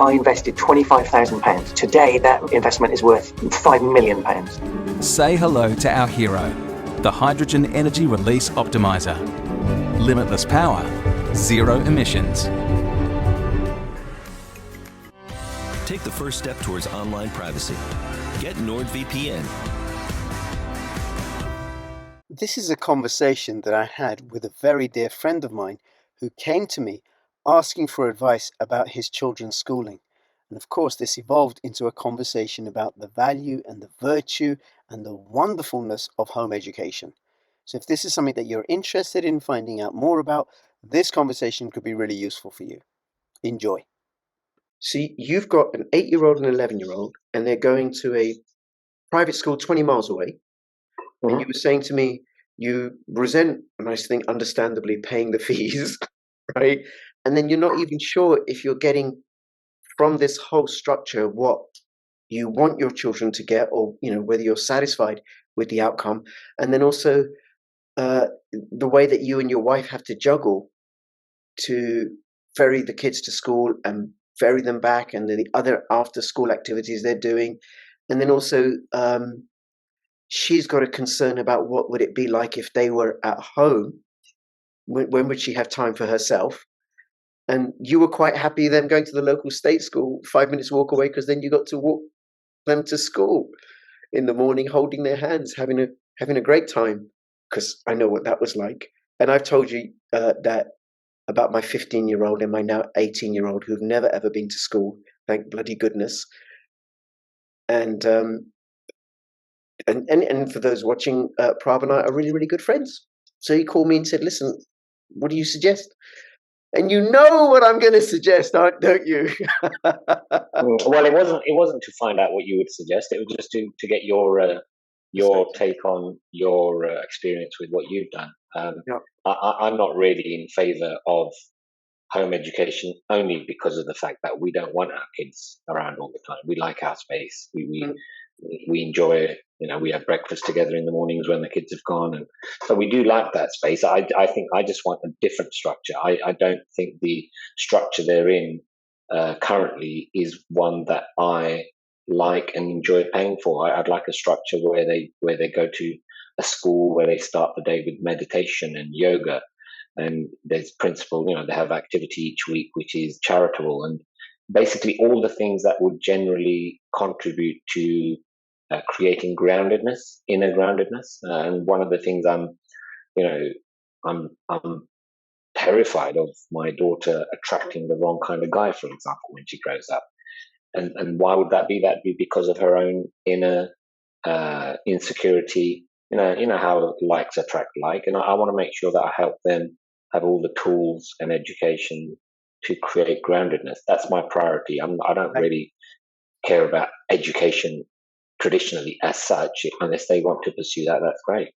I invested £25,000. Today, that investment is worth £5 million. Say hello to our hero, the Hydrogen Energy Release Optimizer. Limitless power, zero emissions. Take the first step towards online privacy. Get NordVPN. This is a conversation that I had with a very dear friend of mine who came to me asking for advice about his children's schooling. And of course, this evolved into a conversation about the value and the virtue and the wonderfulness of home education. So if this is something that you're interested in finding out more about, this conversation could be really useful for you. Enjoy. See, you've got an 8-year-old and an 11-year-old, and they're going to a private school 20 miles away. And you were saying to me, you resent, and I think understandably, paying the fees, right? And then you're not even sure if you're getting from this whole structure what you want your children to get, or whether you're satisfied with the outcome. And then also the way that you and your wife have to juggle to ferry the kids to school and ferry them back, and then the other after-school activities they're doing. And then also she's got a concern about what would it be like if they were at home. When would she have time for herself? And you were quite happy them going to the local state school, 5 minutes walk away, because then you got to walk them to school in the morning, holding their hands, having a great time. Because I know what that was like. And I've told you that about my 15-year-old and my now 18-year-old who've never ever been to school, thank bloody goodness. And for those watching, Prav and I are really, really good friends. So he called me and said, listen, what do you suggest? And you know what I'm going to suggest, don't you? Well, it wasn't to find out what you would suggest. It was just to get your take on your experience with what you've done. I'm not really in favor of home education, only because of the fact that we don't want our kids around all the time. We like our space. We enjoy it. We have breakfast together in the mornings when the kids have gone, and so we do like that space. I think I just want a different structure. I don't think the structure they're in currently is one that I like and enjoy paying for. I'd like a structure where they go to a school where they start the day with meditation and yoga, and there's principle. They have activity each week which is charitable, and basically all the things that would generally contribute to creating groundedness, inner groundedness. And one of the things I'm terrified of my daughter attracting the wrong kind of guy, for example, when she grows up. And why would that be? That'd be because of her own inner insecurity. You know how likes attract like, and I want to make sure that I help them have all the tools and education to create groundedness. That's my priority. I don't really care about education traditionally as such. Unless they want to pursue that, that's great.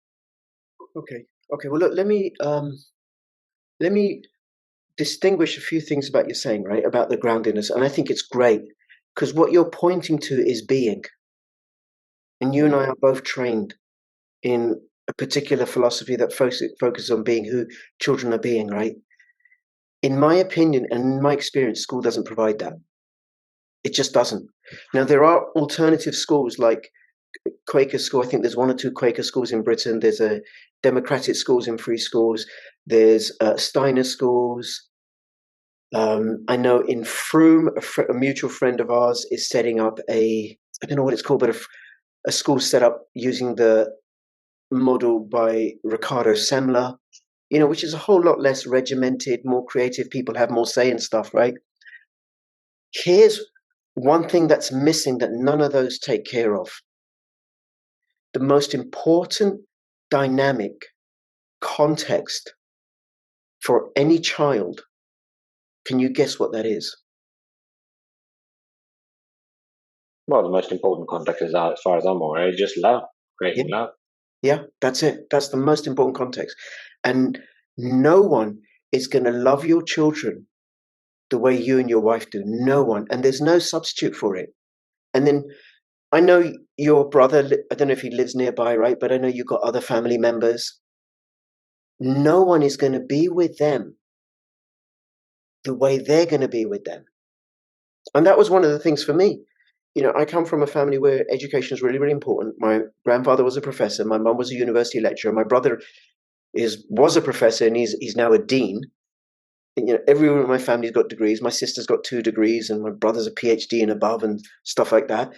Okay. Well, look, let me distinguish a few things about you're saying, right, about the groundedness, and I think it's great because what you're pointing to is being, and you and I are both trained in a particular philosophy that focuses on being who children are being, right? In my opinion and in my experience, school doesn't provide that. It just doesn't. Now, there are alternative schools like Quaker school. I think there's 1 or 2 Quaker schools in Britain. There's a democratic schools and free schools. There's Steiner schools. I know in Frome, a mutual friend of ours is setting up I don't know what it's called, but a school set up using the model by Ricardo Semler, which is a whole lot less regimented, more creative. People have more say in stuff, right? Here's one thing that's missing that none of those take care of. The most important dynamic context for any child. Can you guess what that is? Well, the most important context is, as far as I'm aware, is just love, creating love. Yeah, that's it. That's the most important context. And no one is going to love your children the way you and your wife do. No one. And there's no substitute for it. And then I know your brother, I don't know if he lives nearby, right? But I know you've got other family members. No one is going to be with them the way they're going to be with them. And that was one of the things for me. I come from a family where education is really, really important. My grandfather was a professor. My mum was a university lecturer. My brother was a professor, and he's now a dean. And, everyone in my family's got degrees. My sister's got 2 degrees, and my brother's a PhD and above, and stuff like that.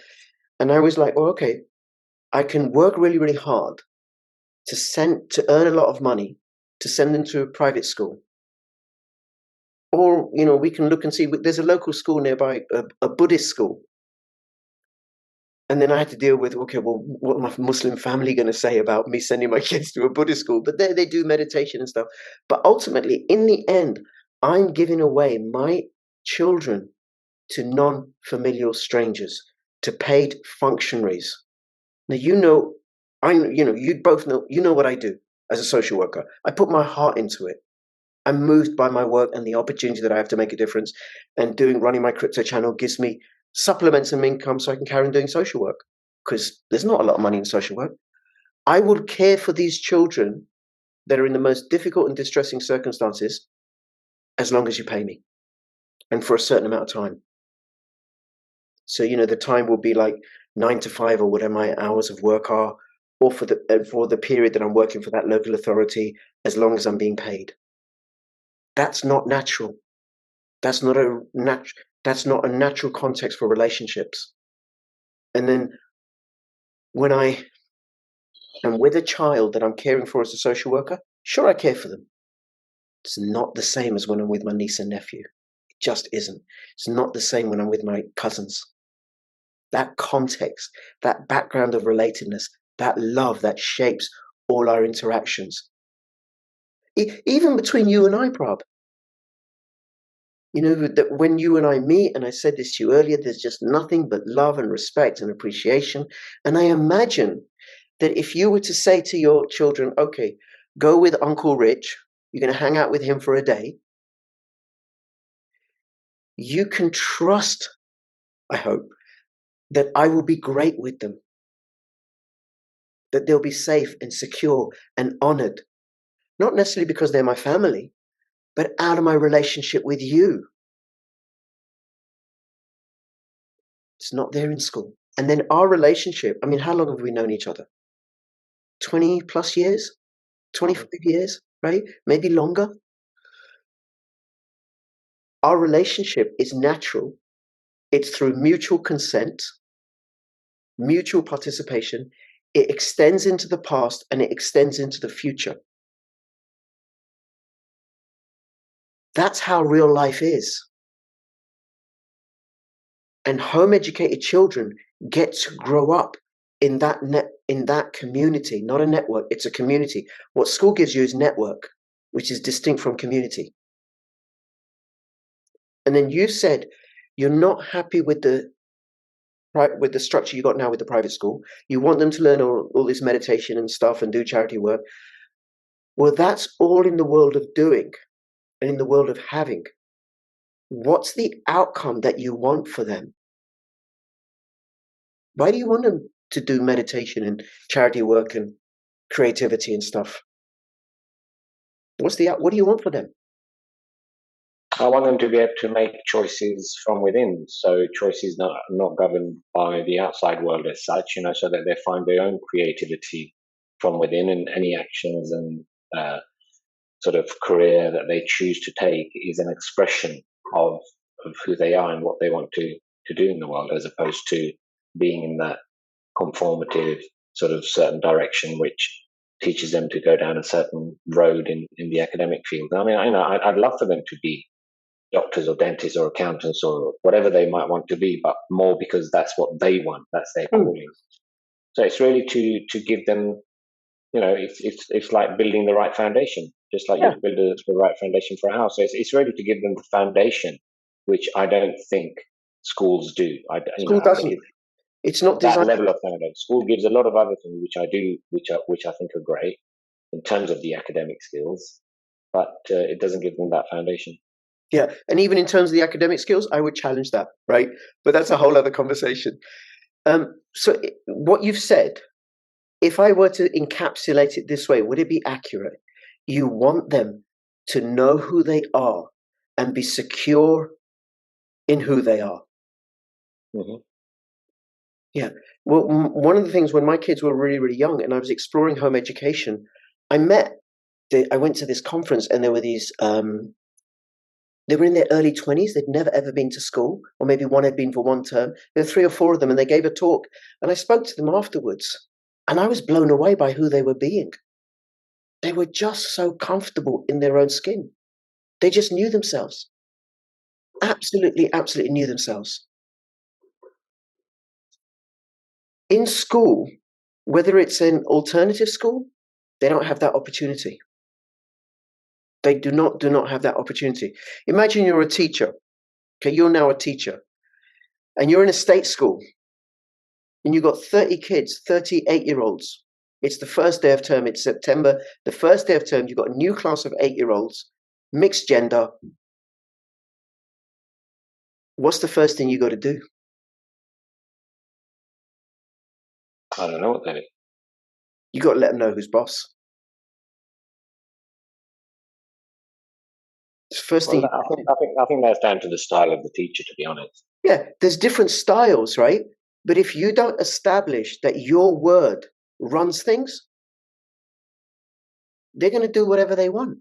And I was like, well, okay, I can work really, really hard to earn a lot of money to send them to a private school. Or, we can look and see, there's a local school nearby, a Buddhist school. And then I had to deal with, okay, well, what my Muslim family going to say about me sending my kids to a Buddhist school? But there they do meditation and stuff. But ultimately, in the end, I'm giving away my children to non-familial strangers, to paid functionaries. Now, you both know what I do as a social worker. I put my heart into it. I'm moved by my work and the opportunity that I have to make a difference. And running my crypto channel gives me supplements and income so I can carry on doing social work, because there's not a lot of money in social work. I would care for these children that are in the most difficult and distressing circumstances as long as you pay me, and for a certain amount of time. So, the time will be like 9 to 5 or whatever my hours of work are, or for the period that I'm working for that local authority, as long as I'm being paid. That's not natural. That's not a natural context for relationships. And then when I am with a child that I'm caring for as a social worker, sure, I care for them. It's not the same as when I'm with my niece and nephew. It just isn't. It's not the same when I'm with my cousins. That context, that background of relatedness, that love that shapes all our interactions. Even between you and I, Prab. That when you and I meet, and I said this to you earlier, there's just nothing but love and respect and appreciation. And I imagine that if you were to say to your children, okay, go with Uncle Rich, you're going to hang out with him for a day, you can trust, I hope, that I will be great with them, that they'll be safe and secure and honored, not necessarily because they're my family, but out of my relationship with you. It's not there in school. And then our relationship, how long have we known each other? 20 plus years? 25 years, right? Maybe longer. Our relationship is natural. It's through mutual consent, mutual participation. It extends into the past and it extends into the future. That's how real life is. And home-educated children get to grow up in that community, not a network, it's a community. What school gives you is network, which is distinct from community. And then you said you're not happy with the structure you got now with the private school. You want them to learn all this meditation and stuff and do charity work. Well, that's all in the world of doing and in the world of having. What's the outcome that you want for them? Why do you want them to do meditation and charity work and creativity and stuff? What do you want for them? I want them to be able to make choices from within, so choices not governed by the outside world as such, so that they find their own creativity from within, and any actions and sort of career that they choose to take is an expression of who they are and what they want to do in the world, as opposed to being in that conformative sort of certain direction which teaches them to go down a certain road in the academic field. I'd love for them to be doctors or dentists or accountants or whatever they might want to be, but more because that's what they want, that's their calling. So it's really to give them, it's like building the right foundation, just like you build the right foundation for a house. So it's really to give them the foundation, which I don't think schools do. School doesn't. It's not that level of foundation. School gives a lot of other things which I think are great in terms of the academic skills, but it doesn't give them that foundation. Yeah, and even in terms of the academic skills, I would challenge that, right? But that's a whole other conversation. So what you've said, if I were to encapsulate it this way, would it be accurate? You want them to know who they are and be secure in who they are. Hmm. Yeah. Well, one of the things when my kids were really, really young and I was exploring home education, I went to this conference and there were these, they were in their early 20s. They'd never ever been to school, or maybe one had been for one term. There were 3 or 4 of them and they gave a talk and I spoke to them afterwards and I was blown away by who they were being. They were just so comfortable in their own skin. They just knew themselves. Absolutely, absolutely knew themselves. In school, whether it's an alternative school, they don't have that opportunity. They do not have that opportunity. Imagine you're a teacher. Okay, you're now a teacher, and you're in a state school, and you've got 30 kids, 38-year-olds. It's the first day of term. It's September. The first day of term, you've got a new class of 8-year-olds, mixed gender. What's the first thing you got to do? I don't know what that is. You got to let them know who's boss. It's the first thing. Well, I think that's down to the style of the teacher, to be honest. Yeah, there's different styles, right? But if you don't establish that your word runs things, they're going to do whatever they want.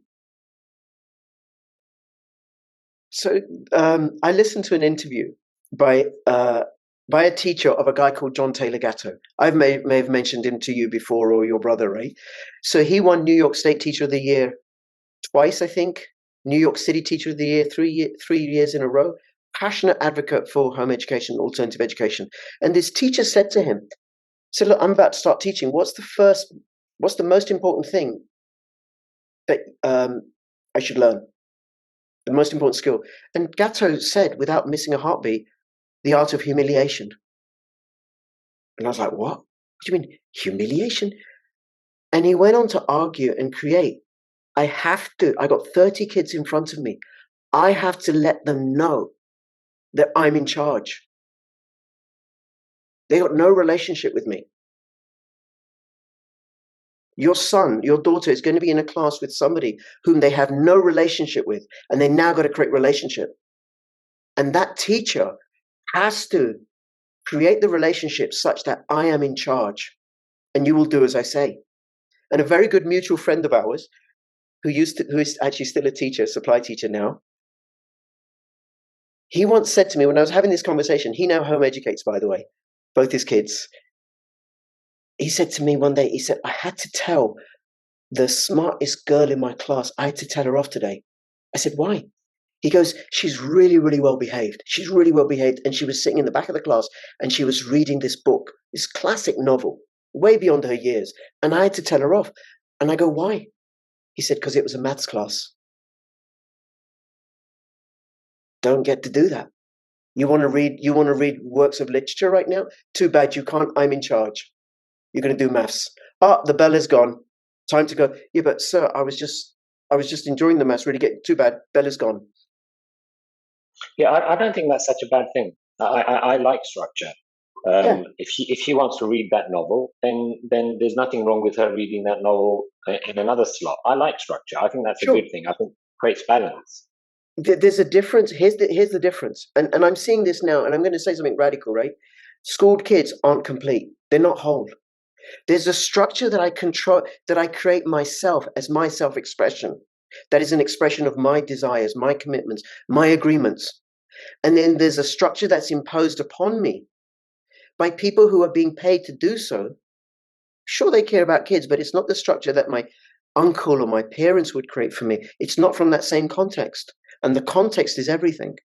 So I listened to an interview by a teacher of a guy called John Taylor Gatto. I may have mentioned him to you before, or your brother, right? So he won New York State Teacher of the Year twice, I think. New York City Teacher of the Year 3 years in a row. Passionate advocate for home education, alternative education. And this teacher said to him, "So look, I'm about to start teaching. What's the most important thing that I should learn? The most important skill?" And Gatto said, without missing a heartbeat, the art of humiliation. And I was like, what? What do you mean, humiliation? And he went on to argue and create. I got 30 kids in front of me. I have to let them know that I'm in charge. They got no relationship with me. Your son, your daughter is going to be in a class with somebody whom they have no relationship with, and they now got to create relationship. And that teacher has to create the relationship such that I am in charge, and you will do as I say. And a very good mutual friend of ours, who is actually still a teacher, supply teacher now, he once said to me when I was having this conversation, he now home educates, by the way, both his kids. He said to me one day, he said, I had to tell the smartest girl in my class, I had to tell her off today. I said, why? He goes, she's really, really well behaved. She's really well behaved. And she was sitting in the back of the class and she was reading this book, this classic novel, way beyond her years. And I had to tell her off. And I go, why? He said, because it was a maths class. Don't get to do that. You want to read works of literature right now? Too bad you can't. I'm in charge. You're going to do maths. The bell is gone. Time to go. Yeah, but sir, I was just enjoying the maths. Really too bad. Bell is gone. Yeah, I don't think that's such a bad thing. I like structure. If she wants to read that novel, then there's nothing wrong with her reading that novel in another slot. I like structure. I think that's a good thing. I think it creates balance. There's a difference. Here's the difference. And I'm seeing this now, and I'm going to say something radical, right? Schooled kids aren't complete. They're not whole. There's a structure that I control, that I create myself as my self-expression. That is an expression of my desires, my commitments, my agreements. And then there's a structure that's imposed upon me by people who are being paid to do so. Sure, they care about kids, but it's not the structure that my uncle or my parents would create for me. It's not from that same context. And the context is everything.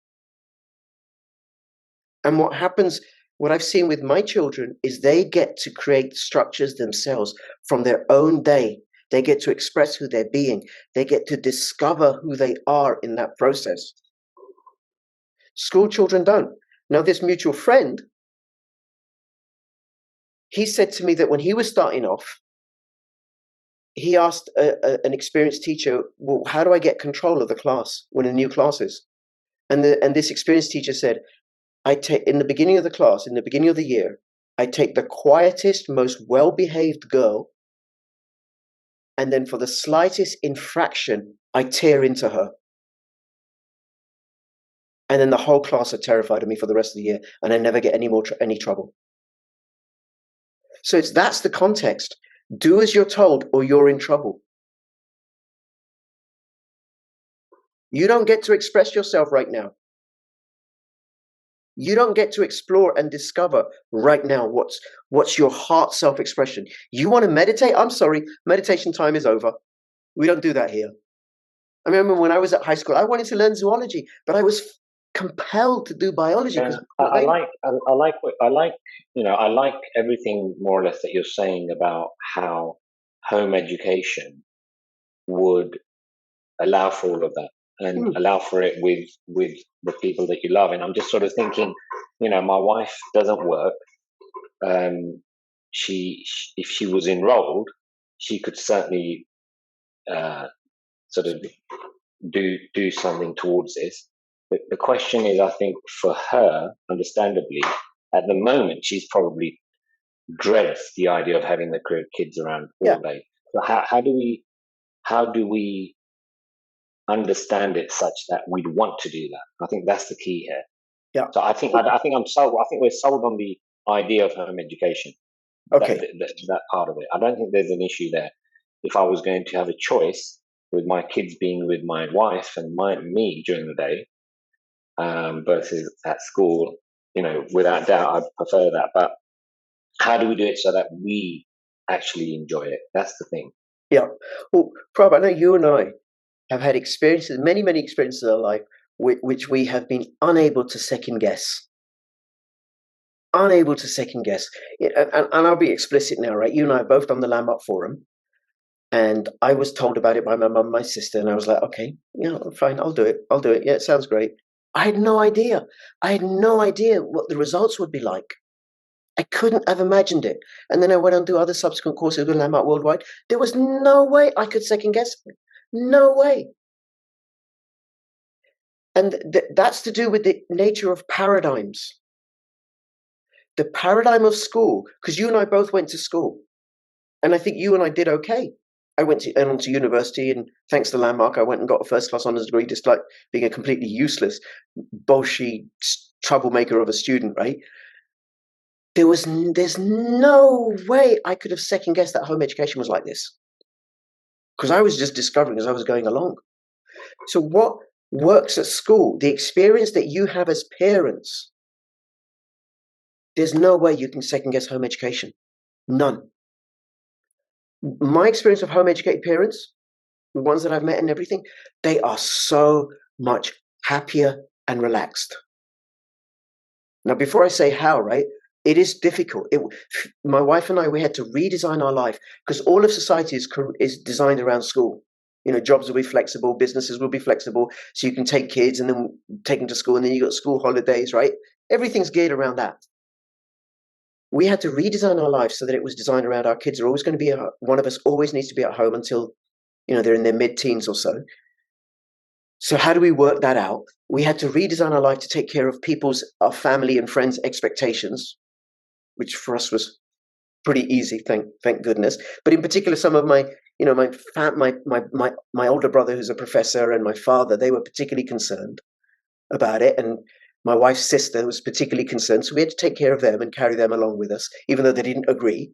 And what I've seen with my children is they get to create structures themselves from their own day. They get to express who they're being. They get to discover who they are in that process. School children don't. Now, this mutual friend, he said to me that when he was starting off, he asked an experienced teacher, well, how do I get control of the class when a new class is? And this experienced teacher said, in the beginning of the class, in the beginning of the year, I take the quietest, most well-behaved girl, and then for the slightest infraction, I tear into her. And then the whole class are terrified of me for the rest of the year, and I never get any trouble. So that's the context. Do as you're told, or you're in trouble. You don't get to express yourself right now. You don't get to explore and discover right now what's your heart self-expression. You want to meditate? I'm sorry, meditation time is over. We don't do that here. I remember when I was at high school, I wanted to learn zoology, but I was compelled to do biology. Yeah, I like everything more or less that you're saying about how home education would allow for all of that and allow for it with the people that you love. And I'm just sort of thinking, my wife doesn't work. If she was enrolled, she could certainly sort of do something towards this. But the question is, I think for her, understandably, at the moment, she's probably dreads the idea of having the kids around all day. So how do we understand it such that we'd want to do that? I think that's the key here. Yeah. So I think I'm sold. I think we're sold on the idea of home education. Okay. That part of it. I don't think there's an issue there. If I was going to have a choice with my kids being with my wife and me during the day, versus at school, without doubt, I'd prefer that. But how do we do it so that we actually enjoy it? That's the thing. Yeah. Well, Prab, I know you and I have had experiences, many, many experiences in our life, which we have been unable to second guess. Unable to second guess. And I'll be explicit now, right? You and I have both done the Landmark Forum. And I was told about it by my mum and my sister. And I was like, okay, fine, I'll do it. Yeah, it sounds great. I had no idea. I had no idea what the results would be like. I couldn't have imagined it. And then I went on to other subsequent courses with Landmark Worldwide. There was no way I could second guess it. No way. And that's to do with the nature of paradigms. The paradigm of school, because you and I both went to school. And I think you and I did okay. I went to university, and thanks to Landmark, I went and got a first-class honours degree, despite being a completely useless, bolshy troublemaker of a student, right? There's no way I could have second-guessed that home education was like this. Because I was just discovering as I was going along. So what works at school, the experience that you have as parents, there's no way you can second-guess home education. None. My experience of home educated parents, the ones that I've met and everything, they are so much happier and relaxed. Now, before I say how, right, it is difficult. My wife and I, we had to redesign our life because all of society is designed around school. Jobs will be flexible, businesses will be flexible, so you can take kids and then take them to school, and then you got school holidays, right? Everything's geared around that. We had to redesign our life so that it was designed around our kids are always going to be one of us always needs to be at home until they're in their mid-teens or so. So how do we work that out? We had to redesign our life to take care of our family and friends' expectations, which for us was pretty easy, thank goodness. But in particular, some of my older brother, who's a professor, and my father, they were particularly concerned about it, and my wife's sister was particularly concerned, so we had to take care of them and carry them along with us, even though they didn't agree.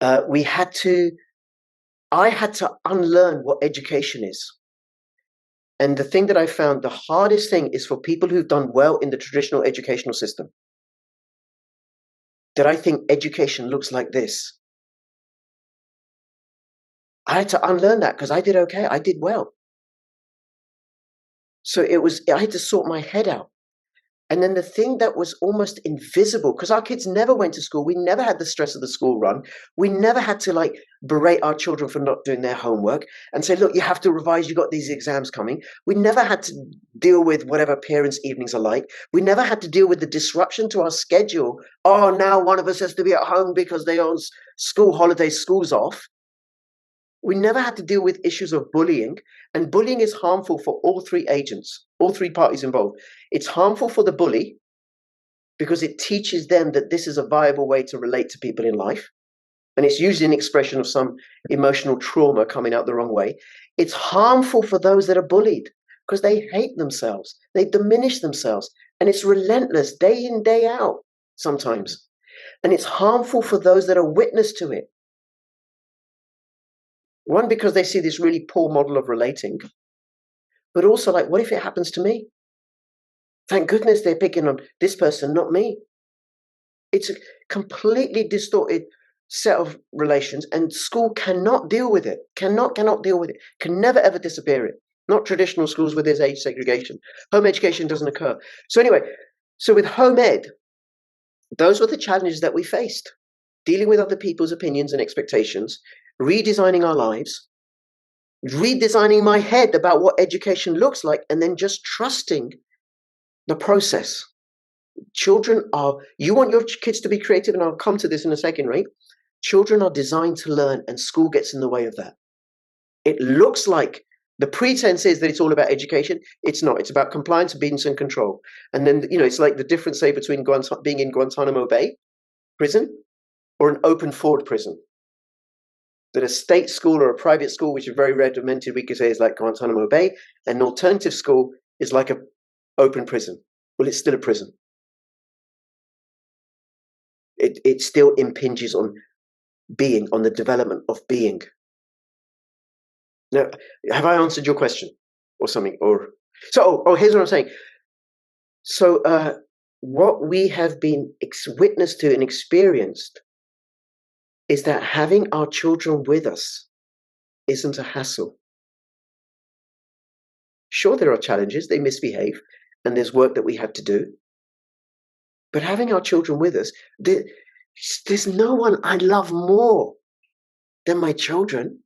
I had to unlearn what education is. And the thing that I found, the hardest thing is for people who've done well in the traditional educational system. That I think education looks like this. I had to unlearn that because I did okay. I did well. So I had to sort my head out. And then the thing that was almost invisible, because our kids never went to school. We never had the stress of the school run. We never had to berate our children for not doing their homework and say, look, you have to revise. You got these exams coming. We never had to deal with whatever parents' evenings are like. We never had to deal with the disruption to our schedule. Oh, now one of us has to be at home because they own school holidays, school's off. We never had to deal with issues of bullying, and bullying is harmful for all three agents, all three parties involved. It's harmful for the bully because it teaches them that this is a viable way to relate to people in life, and it's usually an expression of some emotional trauma coming out the wrong way. It's harmful for those that are bullied because they hate themselves. They diminish themselves. And it's relentless day in, day out sometimes. And it's harmful for those that are witness to it. One, because they see this really poor model of relating, but also like, what if it happens to me? Thank goodness they're picking on this person, not me. It's a completely distorted set of relations, and school cannot deal with it. Cannot deal with it. Can never ever disappear it. Not traditional schools where there's age segregation. Home education doesn't occur. So anyway, so with home ed, those were the challenges that we faced. Dealing with other people's opinions and expectations, redesigning our lives, redesigning my head about what education looks like, and then just trusting the process. Children are, you want your kids to be creative, and I'll come to this in a second, right? Children are designed to learn, and school gets in the way of that. It looks like the pretense is that it's all about education. It's not. It's about compliance, obedience, and control. And then, it's like the difference, say, between being in Guantanamo Bay prison or an open forward prison. That a state school or a private school, which is very regimented, we could say is like Guantanamo Bay, and an alternative school is like an open prison. Well, it's still a prison. It still impinges on being, on the development of being. Now, have I answered your question or something? Here's what I'm saying. So what we have been witness to and experienced is that having our children with us isn't a hassle. Sure, there are challenges, they misbehave, and there's work that we have to do. But having our children with us, there's no one I love more than my children.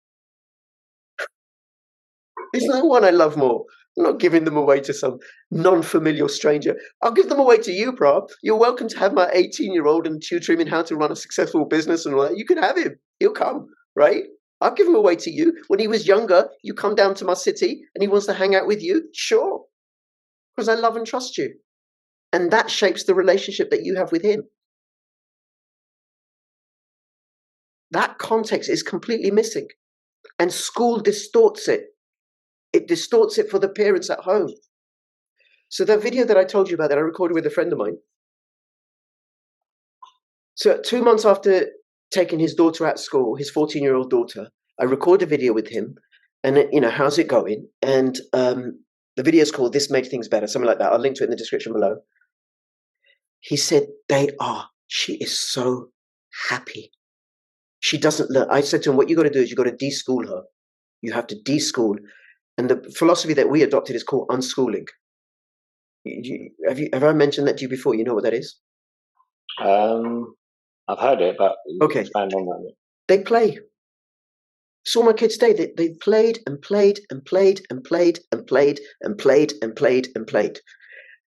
There's no one I love more. I'm not giving them away to some non-familial stranger. I'll give them away to you, Prab. You're welcome to have my 18-year-old and tutor him in how to run a successful business and all that. You can have him. He'll come, right? I'll give him away to you. When he was younger, you come down to my city and he wants to hang out with you. Sure. Because I love and trust you. And that shapes the relationship that you have with him. That context is completely missing. And school distorts it. It distorts it for the parents at home. So that video that I told you about that I recorded with a friend of mine. So 2 months after taking his daughter out of school, his 14-year-old daughter, I recorded a video with him. And, how's it going? And the video is called This Made Things Better, something like that. I'll link to it in the description below. He said, she is so happy. She doesn't learn. I said to him, what you got to do is you got to de-school her. You have to de-school. And the philosophy that we adopted is called unschooling. Have I mentioned that to you before? You know what that is? I've heard it, but okay. Expand on that. They play. Saw my kids today. They played and played and played and played and played and played and played and played.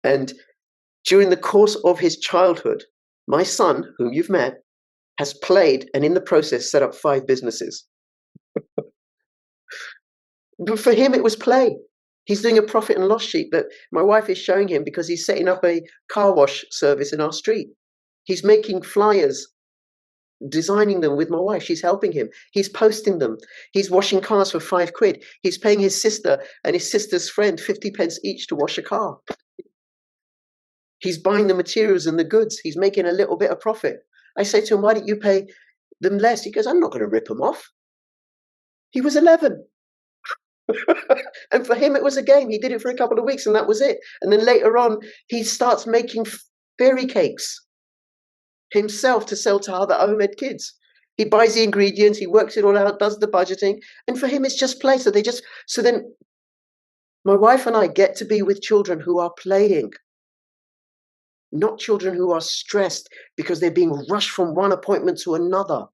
And during the course of his childhood, my son, whom you've met, has played and in the process set up 5 businesses. But for him, it was play. He's doing a profit and loss sheet that my wife is showing him because he's setting up a car wash service in our street. He's making flyers, designing them with my wife. She's helping him. He's posting them. He's washing cars for £5. He's paying his sister and his sister's friend 50 pence each to wash a car. He's buying the materials and the goods. He's making a little bit of profit. I say to him, why don't you pay them less? He goes, I'm not going to rip them off. He was 11. And for him, it was a game. He did it for a couple of weeks and that was it. And then later on, he starts making fairy cakes himself to sell to other home ed kids. He buys the ingredients, he works it all out, does the budgeting. And for him, it's just play. So then my wife and I get to be with children who are playing, not children who are stressed because they're being rushed from one appointment to another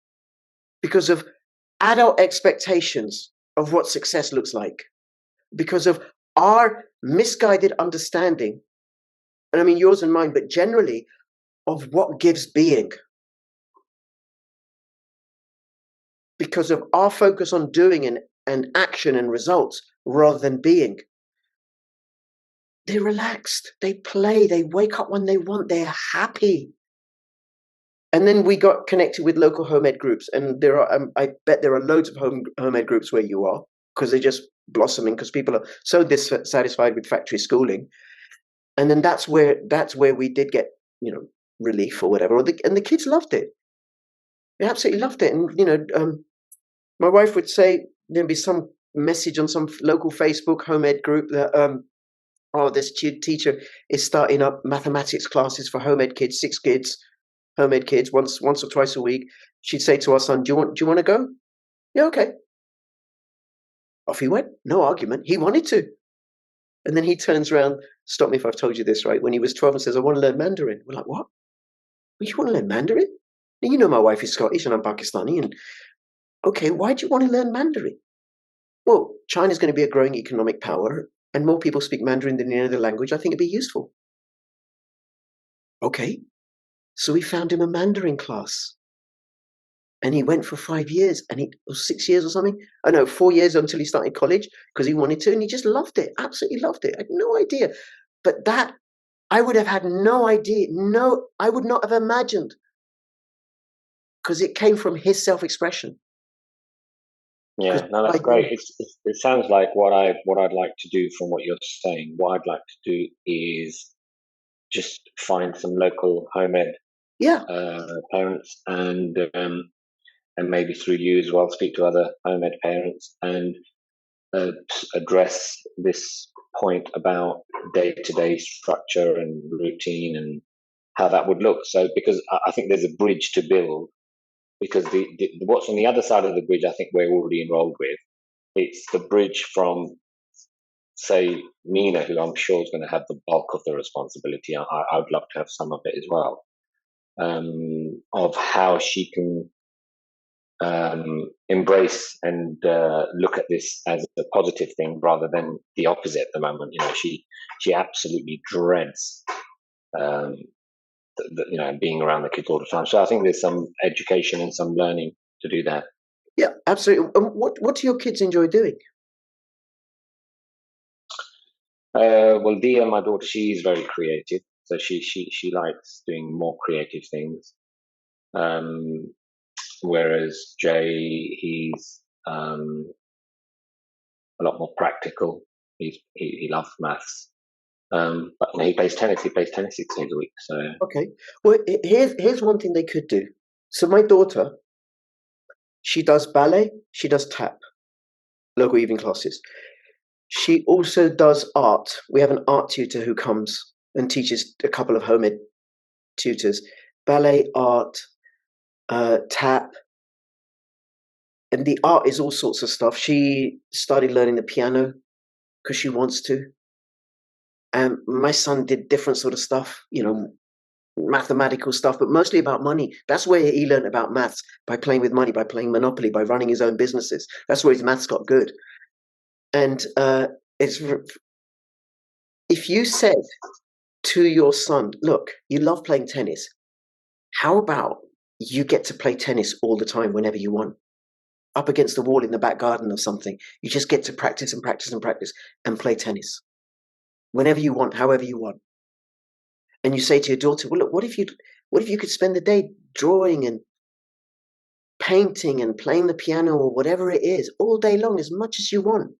because of adult expectations of what success looks like, because of our misguided understanding, and I mean yours and mine, but generally of what gives being, because of our focus on doing and action and results rather than being. They're relaxed, they play, they wake up when they want, they're happy. And then we got connected with local home ed groups, and there are, I bet there are loads of home ed groups where you are. because they're just blossoming, because people are so dissatisfied with factory schooling. And then that's where we did get, relief or whatever. And the kids loved it. They absolutely loved it. And, my wife would say there'd be some message on some local Facebook home ed group that, this teacher is starting up mathematics classes for home ed kids, 6 kids, home ed kids, once or twice a week. She'd say to our son, do you want to go? Yeah, okay. Off he went. No argument. He wanted to. And then he turns around, stop me if I've told you this, right? When he was 12 and says, I want to learn Mandarin. We're like, what? You want to learn Mandarin? And you know my wife is Scottish and I'm Pakistani. And okay, why do you want to learn Mandarin? Well, China's going to be a growing economic power and more people speak Mandarin than any other language. I think it'd be useful. Okay. So we found him a Mandarin class. And he went for 5 years, and it was 6 years or something. I know, 4 years until he started college because he wanted to, and he just loved it, absolutely loved it. I had no idea. But that, I would have had no idea. No, I would not have imagined, because it came from his self-expression. Yeah, no, that's great. It sounds like what I'd like to do from what you're saying. What I'd like to do is just find some local home ed parents and maybe through you as well, speak to other home ed parents and address this point about day-to-day structure and routine and how that would look. So, because I think there's a bridge to build, because the what's on the other side of the bridge, I think we're already enrolled with. It's the bridge from, say, Mina, who I'm sure is going to have the bulk of the responsibility. I would love to have some of it as well, of how she can embrace and look at this as a positive thing rather than the opposite at the moment. She absolutely dreads being around the kids all the time. So I think there's some education and some learning to do that. Yeah, absolutely. What do your kids enjoy doing? Well, Dia, my daughter, she's very creative, so she likes doing more creative things. Whereas Jay, he's a lot more practical. He loves maths, but he plays tennis. He plays tennis 6 days a week. So okay, well, here's one thing they could do. So my daughter, she does ballet, she does tap, local evening classes. She also does art. We have an art tutor who comes and teaches a couple of home ed tutors, ballet, art, tap. And the art is all sorts of stuff. She started learning the piano because she wants to. And my son did different sort of stuff, mathematical stuff, but mostly about money. That's where he learned about maths, by playing with money, by playing Monopoly, by running his own businesses. That's where his maths got good. And if you said to your son, look, you love playing tennis, how about you get to play tennis all the time whenever you want? Up against the wall in the back garden or something. You just get to practice and practice and practice and play tennis whenever you want, however you want. And you say to your daughter, well, look, what if you could spend the day drawing and painting and playing the piano or whatever it is all day long, as much as you want?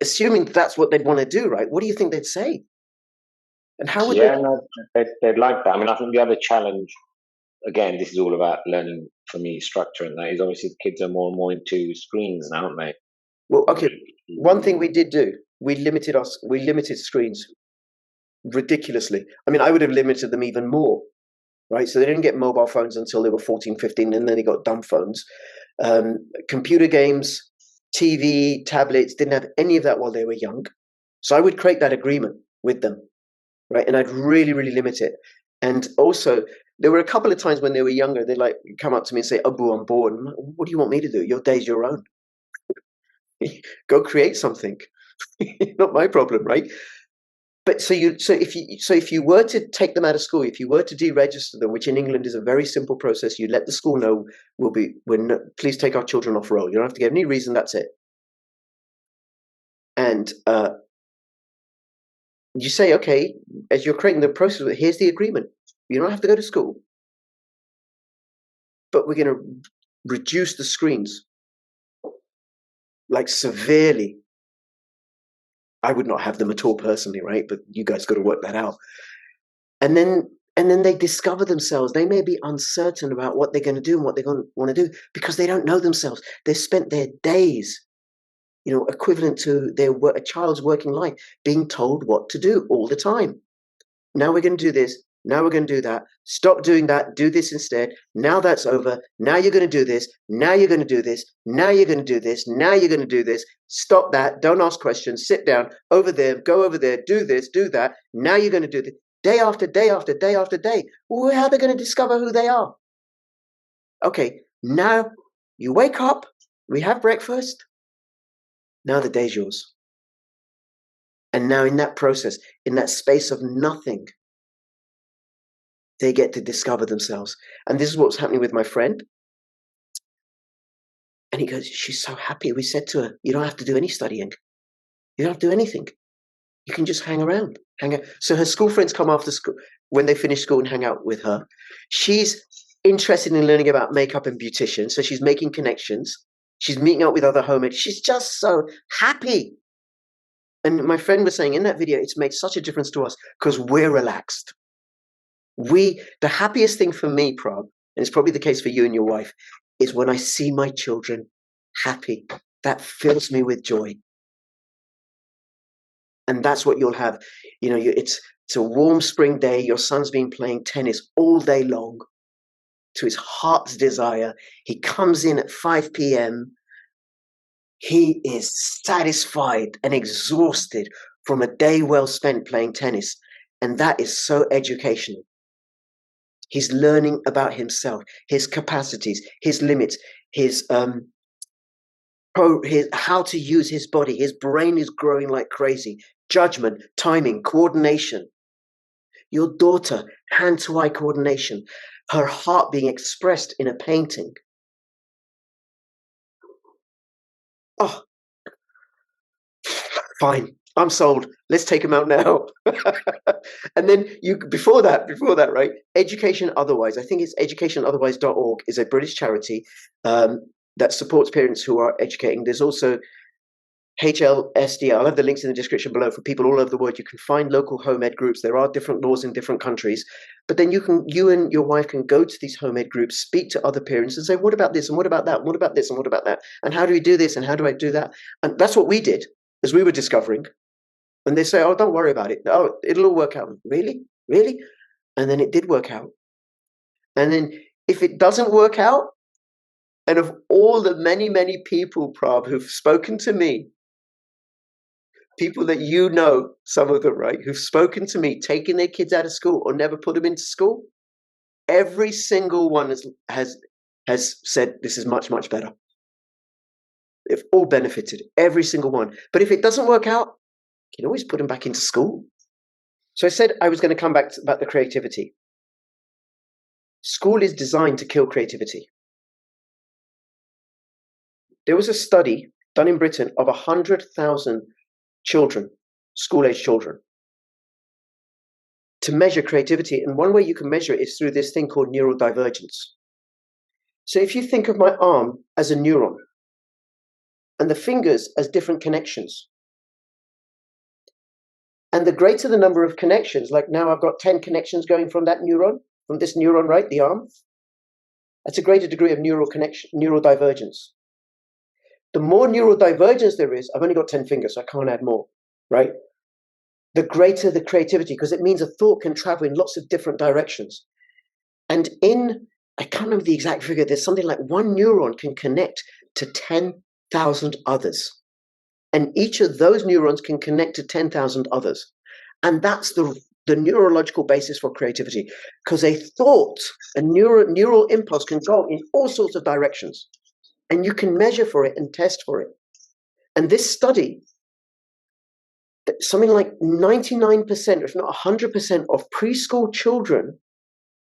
Assuming that's what they'd want to do, right? What do you think they'd say? And how would they'd like that. I mean, I think the other challenge, again, this is all about learning, for me, structure, and that is obviously the kids are more and more into screens now, aren't they? Well, okay. One thing we did do, we limited screens ridiculously. I mean, I would have limited them even more, right? So they didn't get mobile phones until they were 14, 15, and then they got dumb phones. Computer games, TV, tablets, didn't have any of that while they were young. So I would create that agreement with them, right? And I'd really, really limit it. And also, there were a couple of times when they were younger, they'd come up to me and say, Abu, I'm bored. I'm like, what do you want me to do? Your day's your own. Go create something. Not my problem, right? But so if you were to take them out of school, if you were to deregister them, which in England is a very simple process, you let the school know please take our children off roll. You don't have to give any reason. That's it. And you say, okay, as you're creating the process, here's the agreement. You don't have to go to school, but we're going to reduce the screens, like severely. I would not have them at all personally, right? But you guys got to work that out. And then they discover themselves. They may be uncertain about what they're going to do and what they're going to want to do because they don't know themselves. They've spent their days, equivalent to a child's working life, being told what to do all the time. Now we're going to do this. Now we're going to do that. Stop doing that. Do this instead. Now that's over. Now you're going to do this. Now you're going to do this. Now you're going to do this. Now you're going to do this. Stop that. Don't ask questions. Sit down. Over there. Go over there. Do this. Do that. Now you're going to do this. Day after day after day after day. Well, how are they going to discover who they are? Okay, now you wake up. We have breakfast. Now the day's yours. And now in that process, in that space of nothing, they get to discover themselves. And this is what's happening with my friend. And he goes, she's so happy. We said to her, you don't have to do any studying. You don't have to do anything. You can just hang around. Hang out. So her school friends come after school, when they finish school, and hang out with her. She's interested in learning about makeup and beautician. So she's making connections. She's meeting up with other homies. She's just so happy. And my friend was saying in that video, it's made such a difference to us because we're relaxed. The happiest thing for me, Prab, and it's probably the case for you and your wife, is when I see my children happy. That fills me with joy. And that's what you'll have. It's a warm spring day. Your son's been playing tennis all day long to his heart's desire. He comes in at 5 p.m. He is satisfied and exhausted from a day well spent playing tennis. And that is so educational. He's learning about himself, his capacities, his limits, his how to use his body. His brain is growing like crazy. Judgment, timing, coordination. Your daughter, hand-to-eye coordination. Her heart being expressed in a painting. Oh, fine. I'm sold. Let's take him out now. And then before that, right? Education Otherwise. I think it's educationotherwise.org is a British charity that supports parents who are educating. There's also HLSD. I'll have the links in the description below for people all over the world. You can find local home ed groups. There are different laws in different countries. But then you and your wife can go to these home ed groups, speak to other parents and say, what about this? And what about that? And what about this? And what about that? And how do we do this? And how do I do that? And that's what we did as we were discovering. And they say, oh, don't worry about it. Oh, it'll all work out. Really? Really? And then it did work out. And then if it doesn't work out, and of all the many, many people, Prab, who've spoken to me, people that some of them, right, who've spoken to me, taking their kids out of school or never put them into school, every single one has said this is much, much better. They've all benefited, every single one. But if it doesn't work out, you can always put them back into school. So I said I was going to come back about the creativity. School is designed to kill creativity. There was a study done in Britain of 100,000 children, school-age children, to measure creativity. And one way you can measure it is through this thing called neural divergence. So if you think of my arm as a neuron and the fingers as different connections, and the greater the number of connections, like now I've got 10 connections going from that neuron, from this neuron, right, the arm, that's a greater degree of neural divergence. The more neural divergence there is, I've only got 10 fingers, so I can't add more, right? The greater the creativity, because it means a thought can travel in lots of different directions. And I can't remember the exact figure, there's something like one neuron can connect to 10,000 others. And each of those neurons can connect to 10,000 others. And that's the neurological basis for creativity. Because a thought, a neural impulse can go in all sorts of directions. And you can measure for it and test for it. And this study, something like 99%, if not 100% of preschool children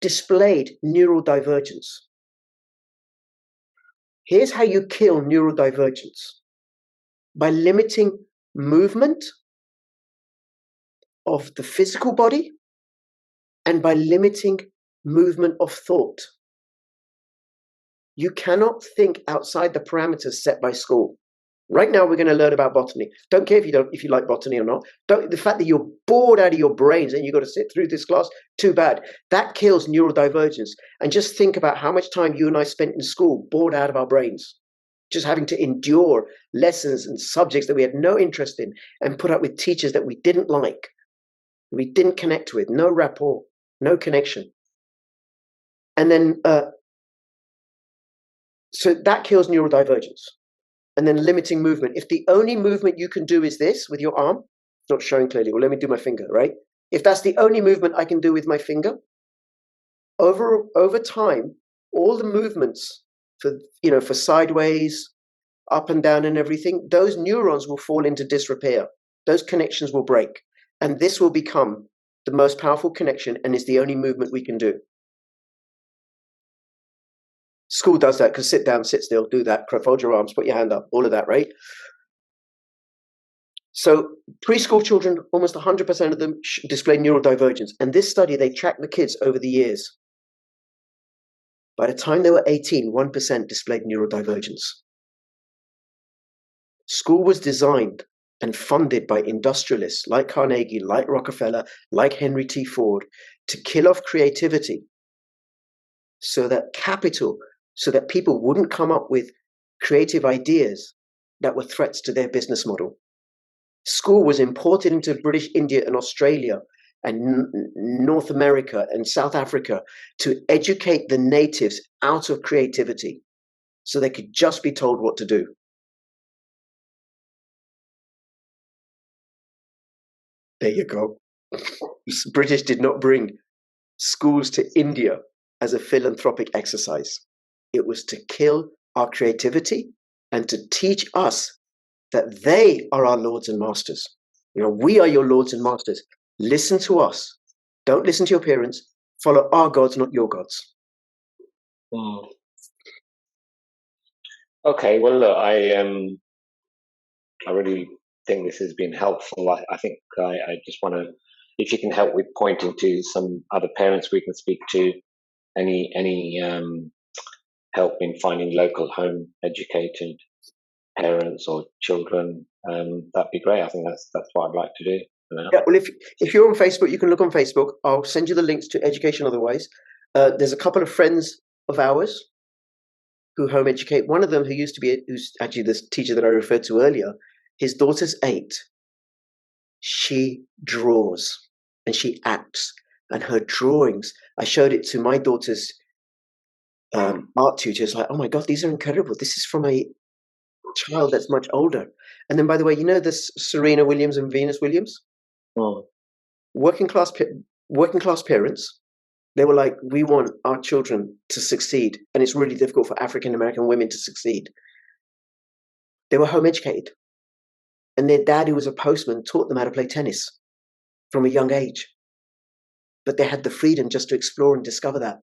displayed neural divergence. Here's how you kill neural divergence. By limiting movement of the physical body and by limiting movement of thought. You cannot think outside the parameters set by school. Right now, we're going to learn about botany. Don't care if you like botany or not. The fact that you're bored out of your brains and you've got to sit through this class, too bad. That kills neurodivergence. And just think about how much time you and I spent in school bored out of our brains, just having to endure lessons and subjects that we had no interest in and put up with teachers that we didn't like, we didn't connect with, no rapport, no connection. And then, so that kills neurodivergence. And then limiting movement. If the only movement you can do is this with your arm, it's not showing clearly. Well, let me do my finger, right? If that's the only movement I can do with my finger, over time, all the movements for sideways, up and down and everything, those neurons will fall into disrepair. Those connections will break. And this will become the most powerful connection and is the only movement we can do. School does that because sit down, sit still, do that, fold your arms, put your hand up, all of that, right? So preschool children, almost 100% of them display neurodivergence. And this study, they tracked the kids over the years. By the time they were 18, 1% displayed neurodivergence. School was designed and funded by industrialists like Carnegie, like Rockefeller, like Henry T. Ford, to kill off creativity so that people wouldn't come up with creative ideas that were threats to their business model. School was imported into British India and Australia and North America and South Africa to educate the natives out of creativity so they could just be told what to do. There you go. The British did not bring schools to India as a philanthropic exercise. It was to kill our creativity and to teach us that they are our lords and masters. We are your lords and masters. Listen to us. Don't listen to your parents. Follow our gods, not your gods. Okay, well, look, I really think this has been helpful. I think I just want to, if you can help with pointing to some other parents we can speak to, any help in finding local home educated parents or children, that'd be great. I think that's what I'd like to do. Yeah, well, if you're on Facebook, you can look on Facebook. I'll send you the links to Education Otherwise. There's a couple of friends of ours who home educate. One of them who's actually this teacher that I referred to earlier, his daughter's 8. She draws and she acts, and her drawings, I showed it to my daughter's art tutor. It's like, oh my God, these are incredible. This is from a child that's much older. And then, by the way, this Serena Williams and Venus Williams? Working class parents, they were like, we want our children to succeed. And it's really difficult for African American women to succeed. They were home educated. And their dad, who was a postman, taught them how to play tennis from a young age. But they had the freedom just to explore and discover that.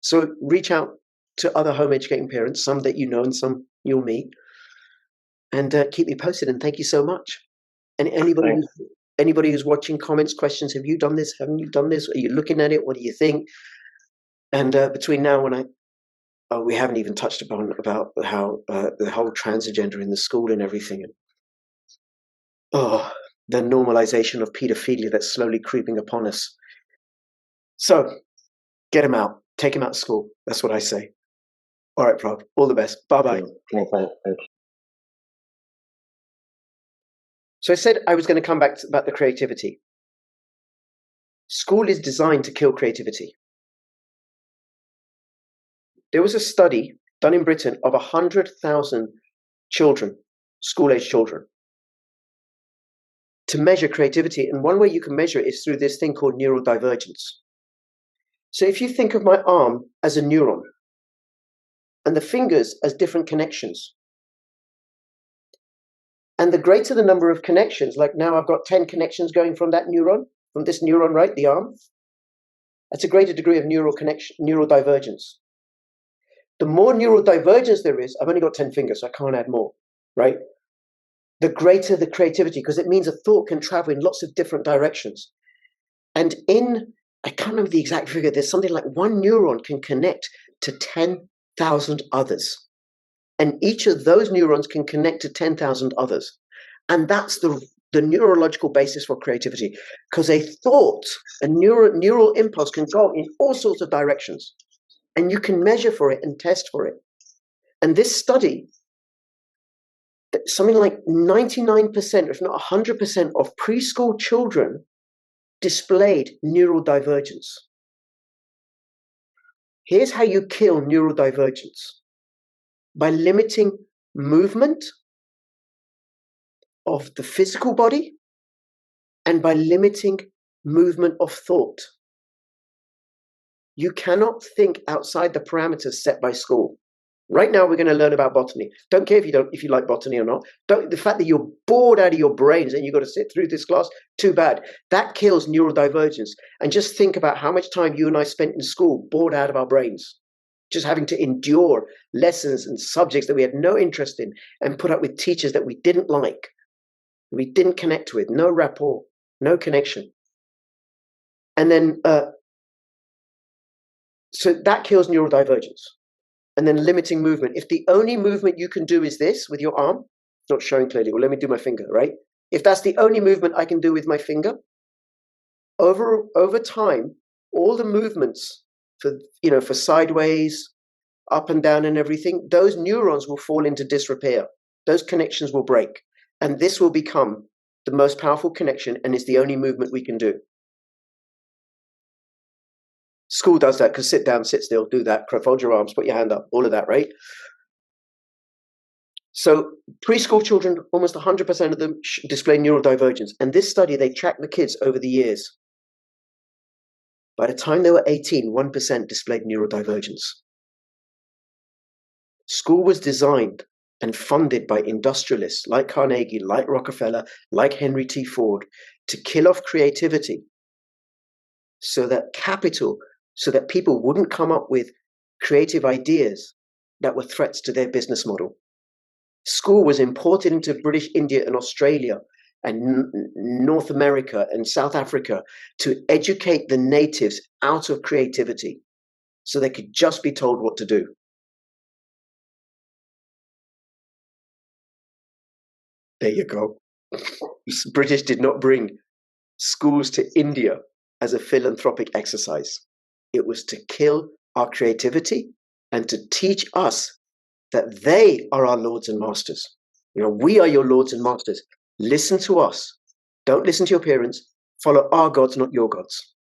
So reach out to other home educating parents, some that you know and some you'll meet, and keep me posted. And thank you so much. And anybody who's watching, comments, questions, have you done this? Haven't you done this? Are you looking at it? What do you think? And between now and we haven't even touched upon about how the whole trans agenda in the school and everything. The normalization of pedophilia that's slowly creeping upon us. So get him out. Take him out of school. That's what I say. All right, Prab. All the best. Bye-bye. So I said I was going to come back about the creativity. School is designed to kill creativity. There was a study done in Britain of 100,000 children, school-age children, to measure creativity. And one way you can measure it is through this thing called neurodivergence. So if you think of my arm as a neuron and the fingers as different connections, and the greater the number of connections, like now I've got 10 connections going from that neuron, from this neuron, right, the arm, that's a greater degree of neurodivergence. The more neurodivergence there is, I've only got 10 fingers, so I can't add more, right? The greater the creativity, because it means a thought can travel in lots of different directions. And in I can't remember the exact figure. There's something like one neuron can connect to 10,000 others. And each of those neurons can connect to 10,000 others. And that's the neurological basis for creativity. Because a thought, a neural impulse can go in all sorts of directions. And you can measure for it and test for it. And this study, something like 99%, if not 100% of preschool children displayed neural divergence. Here's how you kill neural divergence. By limiting movement of the physical body and by limiting movement of thought. You cannot think outside the parameters set by school. Right now, we're going to learn about botany. Don't care if you like botany or not. The fact that you're bored out of your brains and you've got to sit through this class, too bad. That kills neural divergence. And just think about how much time you and I spent in school bored out of our brains, just having to endure lessons and subjects that we had no interest in and put up with teachers that we didn't like, we didn't connect with, no rapport, no connection. And then, so that kills neural divergence. And then limiting movement. If the only movement you can do is this with your arm, it's not showing clearly. Well, let me do my finger, right? If that's the only movement I can do with my finger, over time, all the movements for sideways, up and down and everything, those neurons will fall into disrepair. Those connections will break. And this will become the most powerful connection and is the only movement we can do. School does that because sit down, sit still, do that, fold your arms, put your hand up, all of that, right? So preschool children, almost 100% of them display neural divergence. And this study, they tracked the kids over the years. By the time they were 18, 1% displayed neural divergence. School was designed and funded by industrialists like Carnegie, like Rockefeller, like Henry T. Ford, to kill off creativity so that people wouldn't come up with creative ideas that were threats to their business model. School was imported into British India and Australia and North America and South Africa to educate the natives out of creativity so they could just be told what to do. There you go. British did not bring schools to India as a philanthropic exercise. It was to kill our creativity and to teach us that they are our lords and masters. We are your lords and masters. Listen to us. Don't listen to your parents. Follow our gods, not your gods.